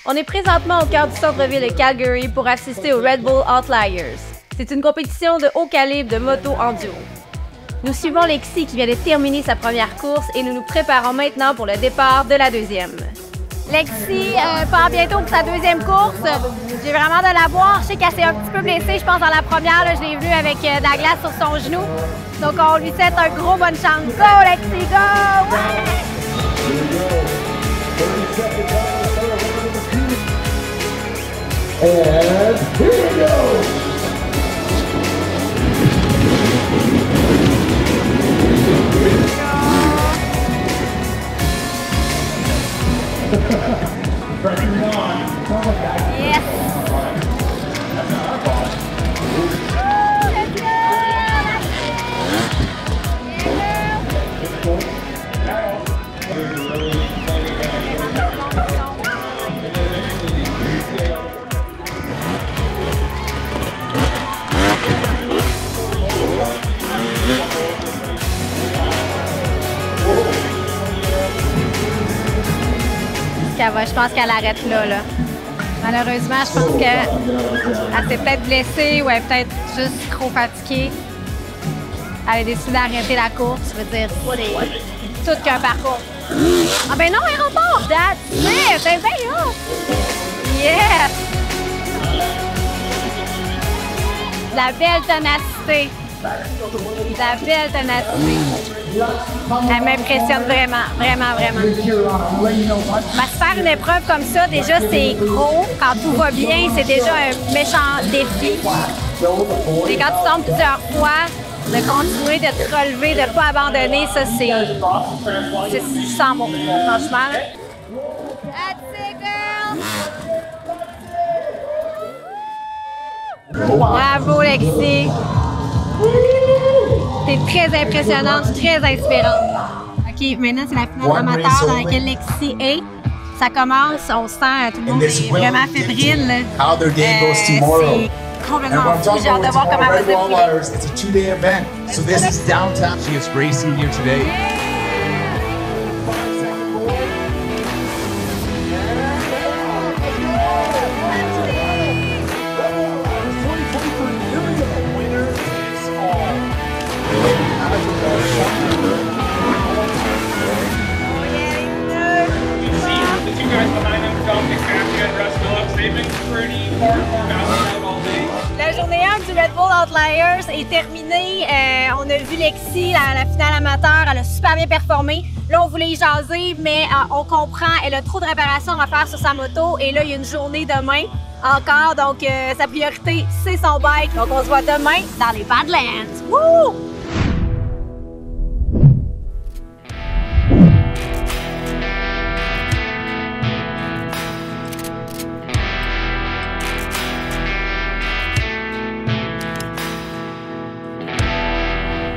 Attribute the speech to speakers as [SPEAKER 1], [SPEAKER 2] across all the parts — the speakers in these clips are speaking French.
[SPEAKER 1] On est présentement au cœur du centre-ville de Calgary pour assister au Red Bull Outliers. C'est une compétition de haut calibre de moto enduro. Nous suivons Lexi qui vient de terminer sa première course et nous nous préparons maintenant pour le départ de la deuxième.
[SPEAKER 2] Lexi part bientôt pour sa deuxième course. J'ai vraiment de la voir. Je sais qu'elle s'est un petit peu blessée, je pense, dans la première. Là, je l'ai vue avec de la glace sur son genou. Donc, on lui souhaite un gros bonne chance. Go, Lexi, go! Ouais!
[SPEAKER 3] And here we go!
[SPEAKER 2] Yes! Je pense qu'elle arrête là. Malheureusement, je pense qu'elle s'est peut-être blessée ou elle est peut-être juste trop fatiguée. Elle a décidé d'arrêter la course. Je veux dire, c'est tout qu'un parcours. Ah ben non, elle remporte! That's it! C'est bien là! Yes! La belle ténacité. La belle ténacité. Elle m'impressionne vraiment, vraiment, vraiment. Se faire une épreuve comme ça, déjà, c'est gros. Quand tout va bien, c'est déjà un méchant défi. Et quand tu tombes plusieurs fois, de continuer, de te relever, de ne pas abandonner, ça, c'est sans mots, franchement. That's it, girl! Bravo, Lexi! C'est très impressionnante, très inspirante. OK, maintenant, c'est la finale amateur dans laquelle Lexi est. Ça commence, on sent, tout le monde est vraiment fébrile. C'est complètement fou, j'ai hâte de voir comment elle va se défiler.
[SPEAKER 4] It's a two-day event, so this is downtown. She is racing here today.
[SPEAKER 2] La journée 1 du Red Bull Outliers est terminée. On a vu Lexi à la finale amateur. Elle a super bien performé. Là, on voulait y jaser, mais on comprend. Elle a trop de réparations à faire sur sa moto. Et là, il y a une journée demain encore. Donc, sa priorité, c'est son bike. Donc, on se voit demain dans les Badlands. Wouh!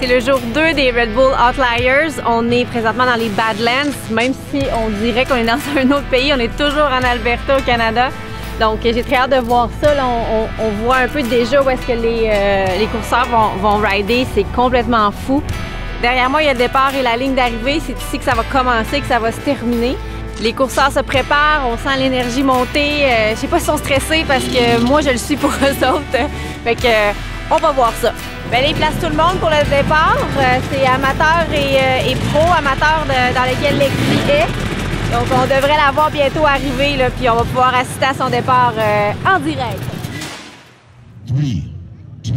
[SPEAKER 1] C'est le jour 2 des Red Bull Outliers. On est présentement dans les Badlands, même si on dirait qu'on est dans un autre pays. On est toujours en Alberta, au Canada. Donc, j'ai très hâte de voir ça. Là, on voit un peu déjà où est-ce que les courseurs vont rider. C'est complètement fou. Derrière moi, il y a le départ et la ligne d'arrivée. C'est ici que ça va commencer, que ça va se terminer. Les courseurs se préparent, on sent l'énergie monter. Je sais pas s'ils sont stressés parce que moi, je le suis pour eux autres. Fait que, on va voir ça. Bien, là, ils placent tout le monde pour le départ. C'est amateur et pro, amateur dans lequel Lexi est. Donc, on devrait la voir bientôt arriver, là, puis on va pouvoir assister à son départ en direct.
[SPEAKER 3] 3, 2, 1.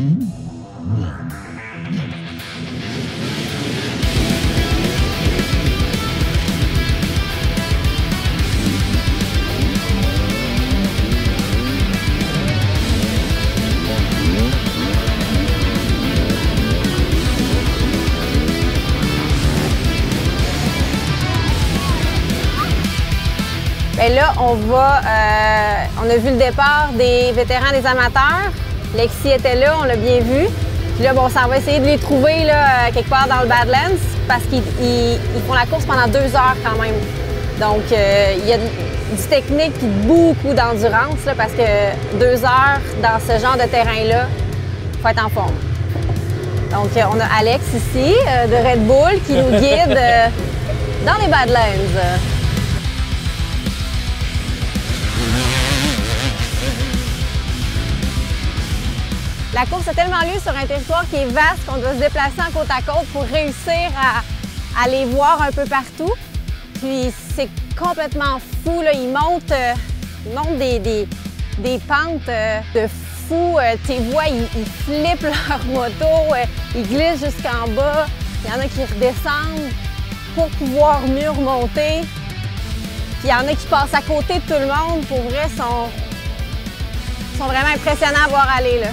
[SPEAKER 1] Et là, on a vu le départ des vétérans, des amateurs. Lexi était là, on l'a bien vu. Puis là, bon, on va essayer de les trouver là, quelque part dans le Badlands parce qu'ils font la course pendant 2 heures quand même. Donc, il y a du technique et beaucoup d'endurance parce que 2 heures dans ce genre de terrain-là, il faut être en forme. Donc, on a Alex ici de Red Bull qui nous guide dans les Badlands. La course a tellement lieu sur un territoire qui est vaste qu'on doit se déplacer en côte à côte pour réussir à les voir un peu partout. Puis c'est complètement fou, là. Ils montent des pentes de fou. Tu vois, ils flippent leur moto, ils glissent jusqu'en bas. Il y en a qui redescendent pour pouvoir mieux remonter. Puis il y en a qui passent à côté de tout le monde. Pour vrai, sont vraiment impressionnants à voir aller, là.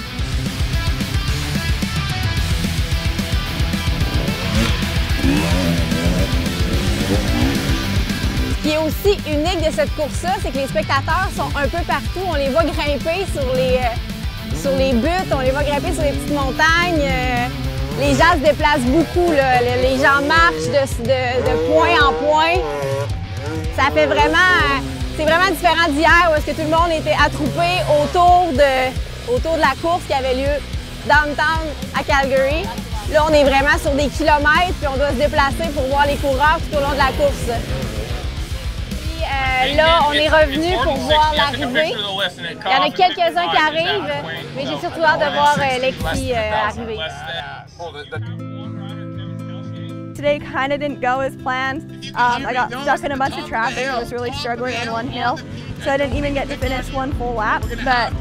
[SPEAKER 1] Ce qui est aussi unique de cette course-là, c'est que les spectateurs sont un peu partout. On les voit grimper sur les buttes, on les voit grimper sur les petites montagnes. Les gens se déplacent beaucoup, là. Les gens marchent de point en point. Ça fait vraiment... c'est vraiment différent d'hier où est-ce que tout le monde était attroupé autour de la course qui avait lieu downtown à Calgary. Là, on est vraiment sur des kilomètres puis on doit se déplacer pour voir les coureurs tout au long de la course. Là, on est revenu pour voir l'arrivée. Il y en a quelques-uns qui arrivent, mais j'ai surtout hâte de voir Lexi arriver.
[SPEAKER 5] Today kind of didn't go as planned. I got stuck in a bunch of traffic. I was really struggling on one hill, so I didn't even get to finish one full lap. But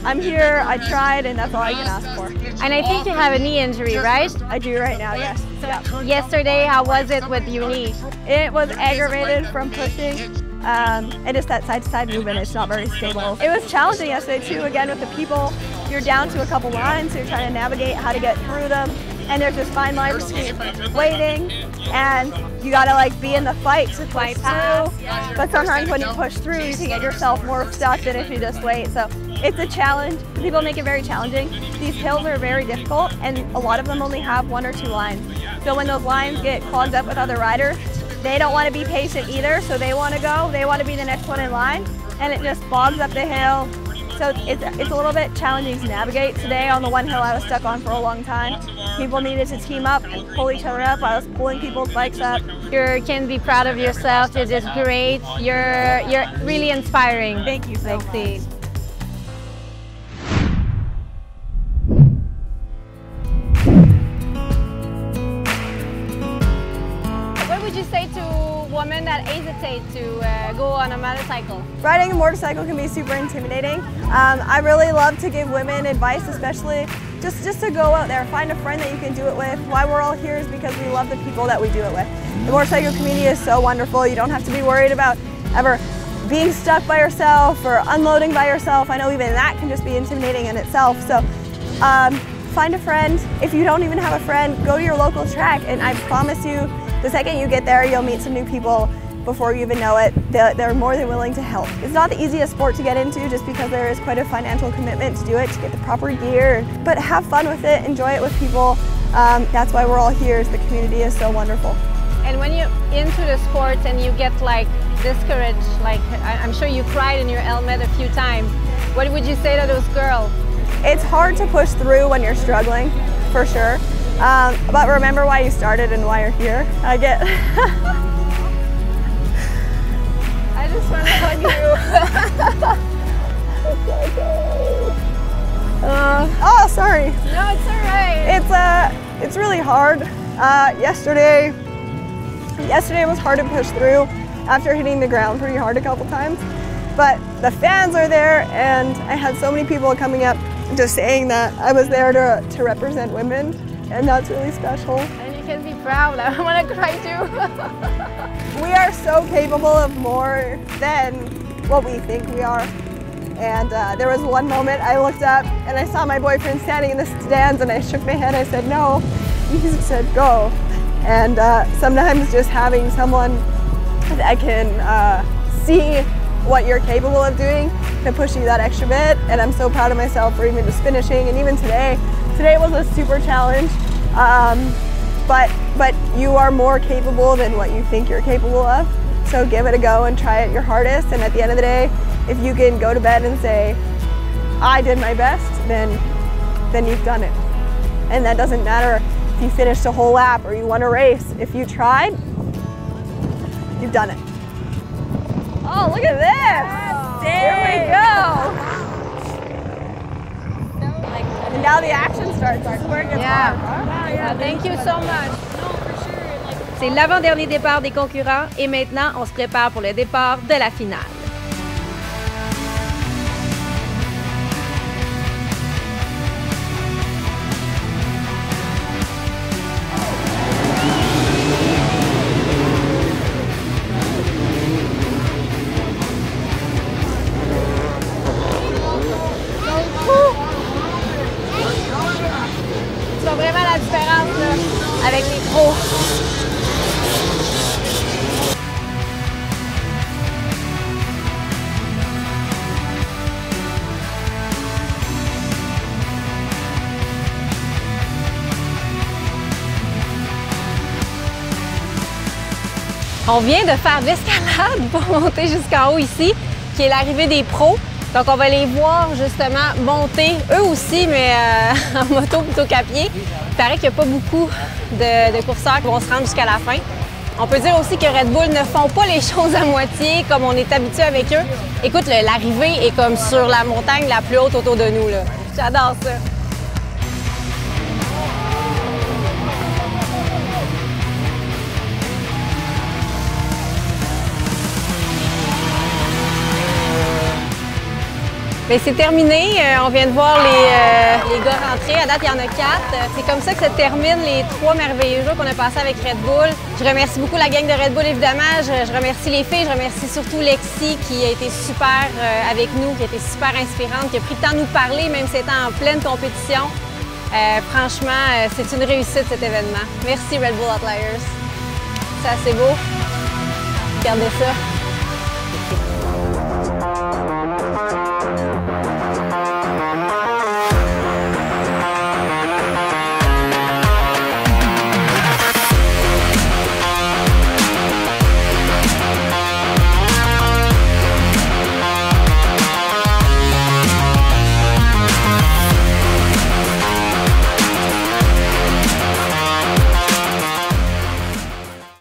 [SPEAKER 5] I'm here, I tried, and that's all I can ask for.
[SPEAKER 1] And I think you have a knee injury, right?
[SPEAKER 5] I do right now, yes.
[SPEAKER 1] So yesterday, how was it with your knee?
[SPEAKER 5] It was aggravated from pushing. And just that side-to-side movement, it's not very stable. It was challenging yesterday too, again with the people. You're down to a couple lines, so you're trying to navigate how to get through them. And there's this fine line between waiting and you gotta like be in the fight to push through. But sometimes when you push through, you can get yourself more stuck than if you just wait. So it's a challenge. People make it very challenging. These hills are very difficult and a lot of them only have 1 or 2 lines. So when those lines get clogged up with other riders, they don't want to be patient either, so they want to go, they want to be the next one in line, and it just bogs up the hill. So it's a little bit challenging to navigate. Today on the one hill I was stuck on for a long time. People needed to team up and pull each other up. I was pulling people's bikes up.
[SPEAKER 1] You can be proud of yourself, you're just great. You're really inspiring.
[SPEAKER 5] Thank you,
[SPEAKER 1] Lexi. What would you say to women that hesitate to go on a motorcycle?
[SPEAKER 5] Riding a motorcycle can be super intimidating. I really love to give women advice, especially just to go out there, find a friend that you can do it with. Why we're all here is because we love the people that we do it with. The motorcycle community is so wonderful. You don't have to be worried about ever being stuck by yourself or unloading by yourself. I know even that can just be intimidating in itself. So find a friend. If you don't even have a friend, go to your local track, and I promise you, the second you get there, you'll meet some new people. Before you even know it, they're more than willing to help. It's not the easiest sport to get into just because there is quite a financial commitment to do it, to get the proper gear, but have fun with it, enjoy it with people. That's why we're all here, is the community is so wonderful.
[SPEAKER 1] And when you're into the sport and you get like discouraged, like I'm sure you cried in your helmet a few times, what would you say to those girls?
[SPEAKER 5] It's hard to push through when you're struggling, for sure. But remember why you started and why you're here. I just want to hug you. Oh, sorry.
[SPEAKER 1] No, it's all right.
[SPEAKER 5] It's really hard. Yesterday was hard to push through after hitting the ground pretty hard a couple times. But the fans are there, and I had so many people coming up just saying that I was there to represent women, and that's really special.
[SPEAKER 1] And you can be proud. I want to cry too.
[SPEAKER 5] We are so capable of more than what we think we are. And there was one moment I looked up and I saw my boyfriend standing in the stands, and I shook my head. I said, no. He said, go. And sometimes just having someone that can see what you're capable of doing can push you that extra bit. And I'm so proud of myself for even just finishing. And even today was a super challenge. But you are more capable than what you think you're capable of. So give it a go and try it your hardest. And at the end of the day, if you can go to bed and say, I did my best, then you've done it. And that doesn't matter if you finished a whole lap or you won a race. If you tried, you've done it. Oh, look at this! There we go! And now the action starts. This is where it gets hard.
[SPEAKER 1] Thank you so much. C'est l'avant-dernier départ des concurrents et maintenant, on se prépare pour le départ de la finale. Tu vois vraiment la différence là, avec les pros. On vient de faire de l'escalade pour monter jusqu'en haut ici, qui est l'arrivée des pros. Donc on va les voir justement monter, eux aussi, mais en moto plutôt qu'à pied. Il paraît qu'il n'y a pas beaucoup de courseurs qui vont se rendre jusqu'à la fin. On peut dire aussi que Red Bull ne font pas les choses à moitié comme on est habitué avec eux. Écoute, l'arrivée est comme sur la montagne la plus haute autour de nous, là. J'adore ça. Bien, c'est terminé. On vient de voir les gars rentrer. À date, il y en a 4. C'est comme ça que se terminent les 3 merveilleux jours qu'on a passés avec Red Bull. Je remercie beaucoup la gang de Red Bull, évidemment. Je remercie les filles. Je remercie surtout Lexi qui a été super avec nous, qui a été super inspirante, qui a pris le temps de nous parler, même si c'était en pleine compétition. Franchement, c'est une réussite cet événement. Merci Red Bull Outliers. C'est assez beau. Regardez ça.